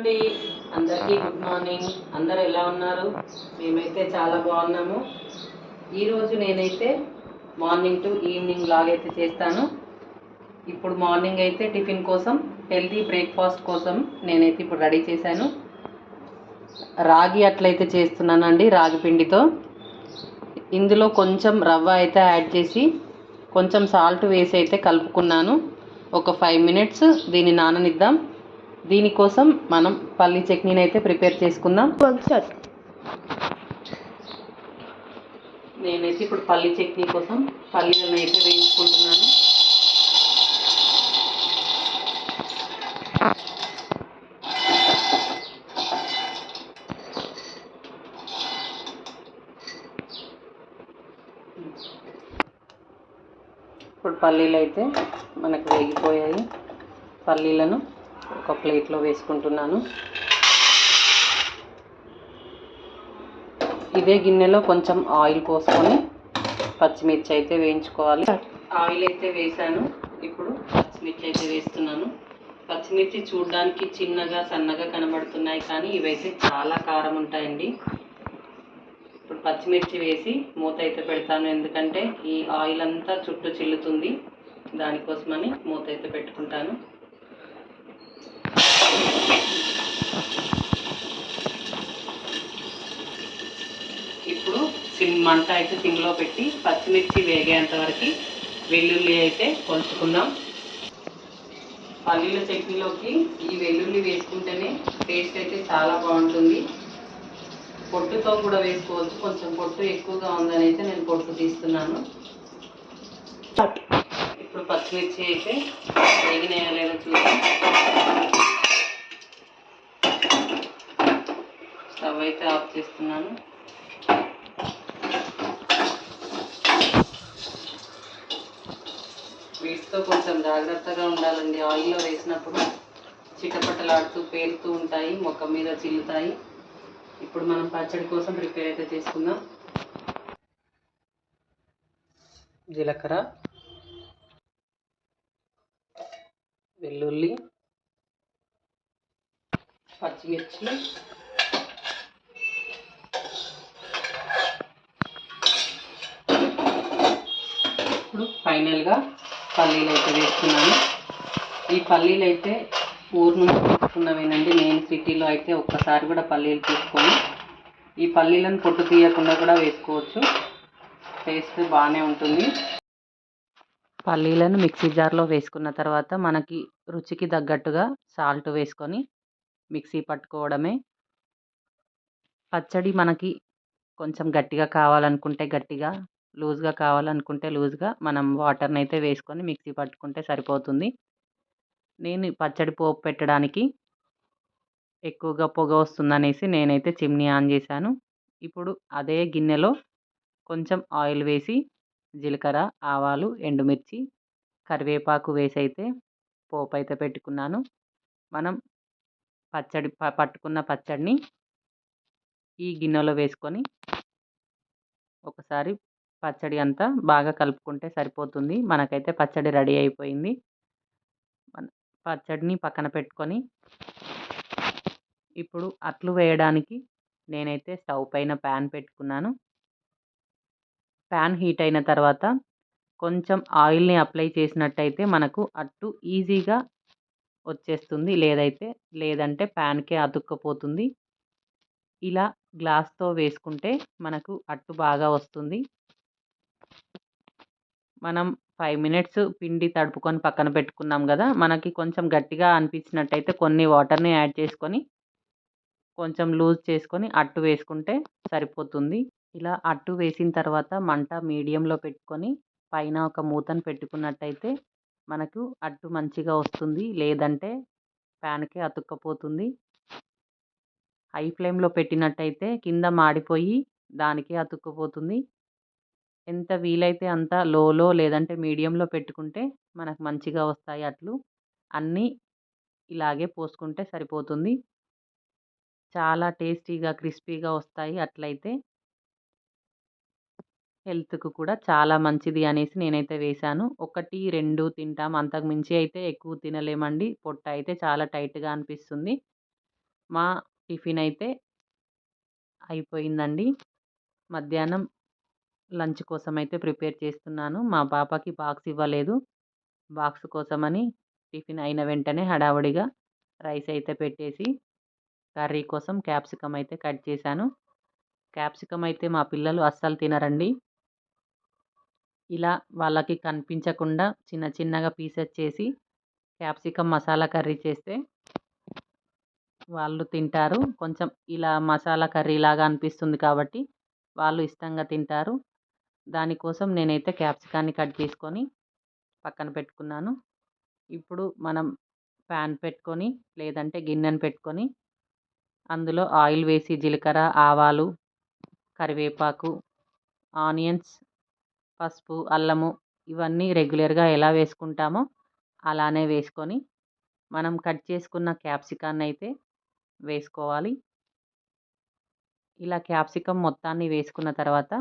అండి, అందరికీ good morning. అందరూ ఎలా ఉన్నారు? మేమైతే చాలా బాగున్నాము. ఈరోజు నేనైతే మార్నింగ్ టు ఈవినింగ్ లాగైతే చేస్తాను. ఇప్పుడు మార్నింగ్ అయితే టిఫిన్ కోసం హెల్తీ బ్రేక్ఫాస్ట్ కోసం నేనైతే ఇప్పుడు రెడీ చేశాను. రాగి అట్లయితే చేస్తున్నానండి, రాగి పిండితో. ఇందులో కొంచెం రవ్వ అయితే యాడ్ చేసి కొంచెం సాల్ట్ వేసి అయితే కలుపుకున్నాను. ఒక 5 మినిట్స్ దీన్ని నాననిద్దాం. దీనికోసం మనం పల్లి చట్నీని అయితే ప్రిపేర్ చేసుకుందాం. నేనైతే ఇప్పుడు పల్లి చట్నీ కోసం పల్లీలను అయితే వేయించుకుంటున్నాను. ఇప్పుడు పల్లీలు అయితే మనకు వేగిపోయాయి. పల్లీలను ఒక ప్లేట్లో వేసుకుంటున్నాను. ఇదే గిన్నెలో కొంచెం ఆయిల్ పోసుకొని పచ్చిమిర్చి అయితే వేయించుకోవాలి. ఆయిల్ అయితే వేసాను. ఇప్పుడు పచ్చిమిర్చి అయితే వేస్తున్నాను. పచ్చిమిర్చి చూడడానికి చిన్నగా సన్నగా కనబడుతున్నాయి, కానీ ఇవైతే చాలా కారం ఉంటాయండి. ఇప్పుడు పచ్చిమిర్చి వేసి మూత అయితే పెడతాను, ఎందుకంటే ఈ ఆయిల్ అంతా చుట్టూ చిల్లుతుంది. దానికోసమని మూత అయితే పెట్టుకుంటాను. ఇప్పుడు మంట అయితే సిమ్లో పెట్టి పచ్చిమిర్చి వేగేంత వరకు వెల్లుల్లి అయితే కొలుచుకుందాం. పల్లీల చట్నీలోకి ఈ వెల్లుల్లి వేసుకుంటేనే టేస్ట్ అయితే చాలా బాగుంటుంది. పొట్టుతో కూడా వేసుకోవచ్చు. కొంచెం పొట్టు ఎక్కువగా ఉందని అయితే నేను పొట్టు తీస్తున్నాను. ఇప్పుడు పచ్చిమిర్చి అయితే వేగినాయో లేదో చూద్దాం. స్టవ్ అయితే ఆఫ్ చేస్తున్నాను. వీటితో కొంచెం జాగ్రత్తగా ఉండాలండి. ఆయిల్లో వేసినప్పుడు చిటపటలాడుతూ పేలుతూ ఉంటాయి, మొక్క మీద చిల్లుతాయి. ఇప్పుడు మనం పచ్చడి కోసం ప్రిపేర్ అయితే చేసుకుందాం. జీలకర్ర, వెల్లుల్లి, పచ్చిమిర్చి, ఇప్పుడు ఫైనల్గా పల్లీలు అయితే వేస్తున్నాను. ఈ పల్లీలు అయితే ఊరు నుంచి తీసుకున్నవేనండి. నేను సిటీలో అయితే ఒక్కసారి కూడా పల్లీలు తీసుకొని ఈ పల్లీలను పొట్టు తీయకుండా కూడా వేసుకోవచ్చు. టేస్ట్ బాగానే ఉంటుంది. పల్లీలను మిక్సీ జార్లో వేసుకున్న తర్వాత మనకి రుచికి తగ్గట్టుగా సాల్ట్ వేసుకొని మిక్సీ పట్టుకోవడమే. పచ్చడి మనకి కొంచెం గట్టిగా కావాలనుకుంటే గట్టిగా, లూజ్గా కావాలనుకుంటే లూజ్గా మనం వాటర్ని అయితే వేసుకొని మిక్సీ పట్టుకుంటే సరిపోతుంది. నేను పచ్చడి పోపు పెట్టడానికి ఎక్కువగా పొగ వస్తుందనేసి నేనైతే చిమ్నీ ఆన్ చేశాను. ఇప్పుడు అదే గిన్నెలో కొంచెం ఆయిల్ వేసి జీలకర్ర, ఆవాలు, ఎండుమిర్చి, కరివేపాకు వేసి అయితే పోపు అయితే పెట్టుకున్నాను. మనం పట్టుకున్న పచ్చడిని ఈ గిన్నెలో వేసుకొని ఒకసారి పచ్చడి అంతా బాగా కలుపుకుంటే సరిపోతుంది. మనకైతే పచ్చడి రెడీ అయిపోయింది. పచ్చడిని పక్కన పెట్టుకొని ఇప్పుడు అట్లు వేయడానికి నేనైతే స్టవ్ పైన ప్యాన్ పెట్టుకున్నాను. ప్యాన్ హీట్ అయిన తర్వాత కొంచెం ఆయిల్ని అప్లై చేసినట్టయితే మనకు అట్టు ఈజీగా వచ్చేస్తుంది. లేదంటే ప్యాన్కే అతుక్కపోతుంది. ఇలా గ్లాస్తో వేసుకుంటే మనకు అట్టు బాగా వస్తుంది. మనం 5 మినిట్స్ పిండి తడుపుకొని పక్కన పెట్టుకున్నాం కదా. మనకి కొంచెం గట్టిగా అనిపించినట్టయితే కొన్ని వాటర్ని యాడ్ చేసుకొని కొంచెం లూజ్ చేసుకొని అట్టు వేసుకుంటే సరిపోతుంది. ఇలా అట్టు వేసిన తర్వాత మంట మీడియంలో పెట్టుకొని పైన ఒక మూతను పెట్టుకున్నట్టయితే మనకు అట్టు మంచిగా వస్తుంది. లేదంటే ప్యాన్కే అతుక్కపోతుంది. హై ఫ్లేమ్లో పెట్టినట్టయితే కింద మాడిపోయి దానికే అతుక్కుపోతుంది. ఎంత వీలైతే అంత లోలో లేదంటే మీడియంలో పెట్టుకుంటే మనకు మంచిగా వస్తాయి అట్లు. అన్నీ ఇలాగే పోసుకుంటే సరిపోతుంది. చాలా టేస్టీగా క్రిస్పీగా వస్తాయి అట్లయితే. హెల్త్‌కు కూడా చాలా మంచిది అనేసి నేనైతే వేశాను. 1, 2 తింటాం. అంతకు మించి అయితే ఎక్కువ తినలేమండి. పొట్ట అయితే చాలా టైట్‌గా అనిపిస్తుంది. మా టిఫిన్ అయితే అయిపోయిందండి. మధ్యాహ్నం లంచ్ కోసమైతే ప్రిపేర్ చేస్తున్నాను. మా పాపకి బాక్స్ ఇవ్వలేదు. బాక్స్ కోసమని టిఫిన్ అయిన వెంటనే హడావుడిగా రైస్ అయితే పెట్టేసి, కర్రీ కోసం క్యాప్సికమ్ అయితే కట్ చేశాను. క్యాప్సికమ్ అయితే మా పిల్లలు అస్సలు తినరండి. ఇలా వాళ్ళకి కనిపించకుండా చిన్న చిన్నగా పీసెస్ చేసి క్యాప్సికమ్ మసాలా కర్రీ చేస్తే వాళ్ళు తింటారు. కొంచెం ఇలా మసాలా కర్రీలాగా అనిపిస్తుంది కాబట్టి వాళ్ళు ఇష్టంగా తింటారు. దానికోసం నేనైతే క్యాప్సికాన్ని కట్ చేసుకొని పక్కన పెట్టుకున్నాను. ఇప్పుడు మనం ప్యాన్ పెట్టుకొని లేదంటే గిన్నెను పెట్టుకొని అందులో ఆయిల్ వేసి జీలకర్ర, ఆవాలు, కరివేపాకు, ఆనియన్స్, పసుపు, అల్లము ఇవన్నీ రెగ్యులర్‌గా ఎలా వేసుకుంటామో అలానే వేసుకొని మనం కట్ చేసుకున్న క్యాప్సికాన్నయితే వేసుకోవాలి. ఇలా క్యాప్సికమ్ మొత్తాన్ని వేసుకున్న తర్వాత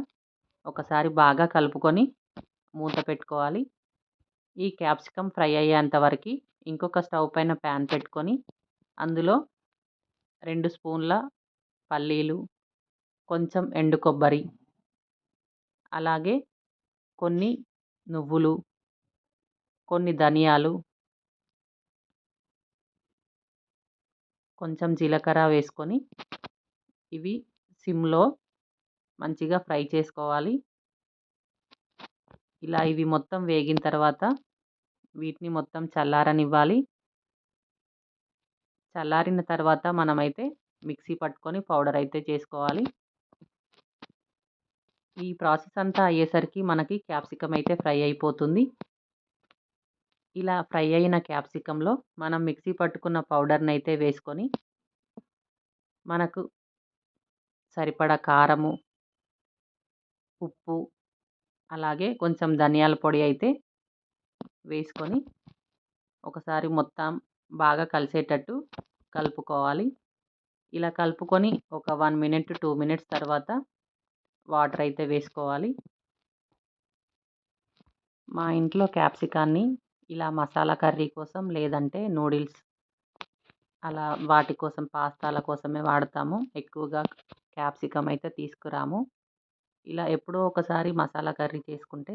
ఒకసారి బాగా కలుపుకొని మూత పెట్టుకోవాలి. ఈ క్యాప్సికమ్ ఫ్రై అయ్యేంత వరకి ఇంకొక స్టవ్ పైన ప్యాన్ పెట్టుకొని అందులో 2 స్పూన్ల పల్లీలు, కొంచెం ఎండు కొబ్బరి, అలాగే కొన్ని నువ్వులు, కొన్ని ధనియాలు, కొంచెం జీలకర్ర వేసుకొని ఇవి సిమ్‌లో మంచిగా ఫ్రై చేసుకోవాలి. ఇలా ఇవి మొత్తం వేగిన తర్వాత వీటిని మొత్తం చల్లారనివ్వాలి. చల్లారిన తర్వాత మనమైతే మిక్సీ పట్టుకొని పౌడర్ అయితే చేసుకోవాలి. ఈ ప్రాసెస్ అంతా అయ్యేసరికి మనకి క్యాప్సికమ్ అయితే ఫ్రై అయిపోతుంది. ఇలా ఫ్రై అయిన క్యాప్సికమ్‌లో మనం మిక్సీ పట్టుకున్న పౌడర్‌నైతే వేసుకొని మనకు సరిపడా కారము, ఉప్పు, అలాగే కొంచెం ధనియాల పొడి అయితే వేసుకొని ఒకసారి మొత్తం బాగా కలిసేటట్టు కలుపుకోవాలి. ఇలా కలుపుకొని ఒక 1 మినిట్, 2 మినిట్స్ తర్వాత వాటర్ అయితే వేసుకోవాలి. మా ఇంట్లో క్యాప్సికాన్ని ఇలా మసాలా కర్రీ కోసం లేదంటే నూడిల్స్ అలా వాటి కోసం పాస్తాల కోసమే వాడతాము. ఎక్కువగా క్యాప్సికమ్ అయితే తీసుకురాము. ఇలా ఎప్పుడో ఒకసారి మసాలా కర్రీ చేసుకుంటే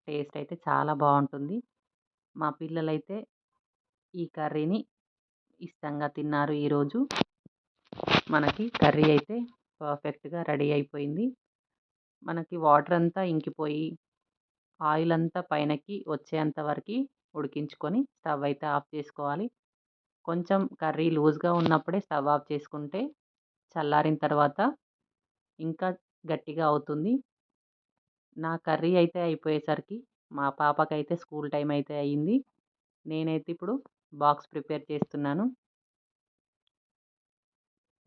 టేస్ట్ అయితే చాలా బావుంటుంది. మా పిల్లలైతే ఈ కర్రీని ఇష్టంగా తిన్నారు ఈరోజు. మనకి కర్రీ అయితే పర్ఫెక్ట్‌గా రెడీ అయిపోయింది. మనకి వాటర్ అంతా ఇంకిపోయి ఆయిల్ అంతా పైనకి వచ్చేంత వరకి ఉడికించుకొని స్టవ్ అయితే ఆఫ్ చేసుకోవాలి. కొంచెం కర్రీ లూజ్‌గా ఉన్నప్పుడే స్టవ్ ఆఫ్ చేసుకుంటే చల్లారిన తర్వాత ఇంకా గట్టిగా అవుతుంది. నా కర్రీ అయితే అయిపోయేసరికి మా పాపకైతే స్కూల్ టైమ్ అయితే అయింది. నేనైతే ఇప్పుడు బాక్స్ ప్రిపేర్ చేస్తున్నాను.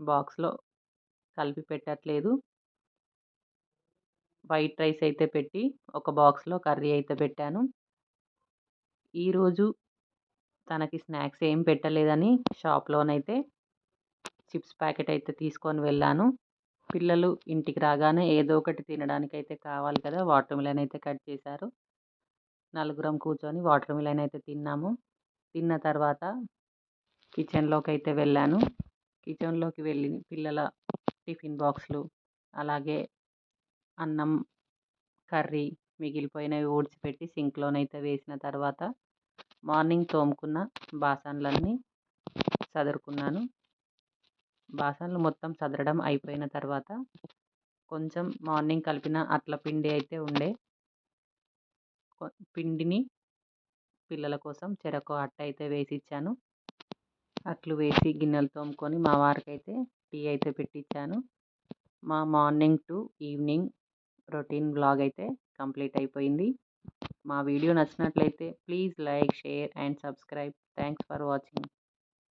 బాక్స్‌లో కలిపి పెట్టట్లేదు. వైట్ రైస్ అయితే పెట్టి ఒక బాక్స్‌లో కర్రీ అయితే పెట్టాను. ఈరోజు తనకి స్నాక్స్ ఏం పెట్టలేదని షాప్‌లోనైతే చిప్స్ ప్యాకెట్ అయితే తీసుకొని వెళ్ళాను. పిల్లలు ఇంటికి రాగానే ఏదో ఒకటి తినడానికైతే కావాలి కదా! వాటర్ మిలన్ అయితే కట్ చేశారు. నలుగురం కూర్చొని వాటర్ మిలన్ అయితే తిన్నాము. తిన్న తర్వాత కిచెన్‌లోకైతే వెళ్ళాను. కిచెన్‌లోకి వెళ్ళి పిల్లల టిఫిన్ బాక్స్‌లు, అలాగే అన్నం, కర్రీ మిగిలిపోయినవి ఊడ్చిపెట్టి సింక్‌లోనైతే వేసిన తర్వాత మార్నింగ్ తోముకున్న బాసన్లన్నీ సదురుకున్నాను. బాసన్లు మొత్తం సదరడం అయిపోయిన తర్వాత కొంచెం మార్నింగ్ కలిపిన అట్ల పిండి అయితే ఉండే. పిండిని పిల్లల కోసం చెరొక అట్ట అయితే వేసిచ్చాను. అట్లు వేసి గిన్నెలు తోముకొని మా వారికైతే టీ అయితే పెట్టిచ్చాను. మా morning to evening routine vlog అయితే కంప్లీట్ అయిపోయింది. మా వీడియో నచ్చినట్లయితే please like, share and subscribe. Thanks for watching.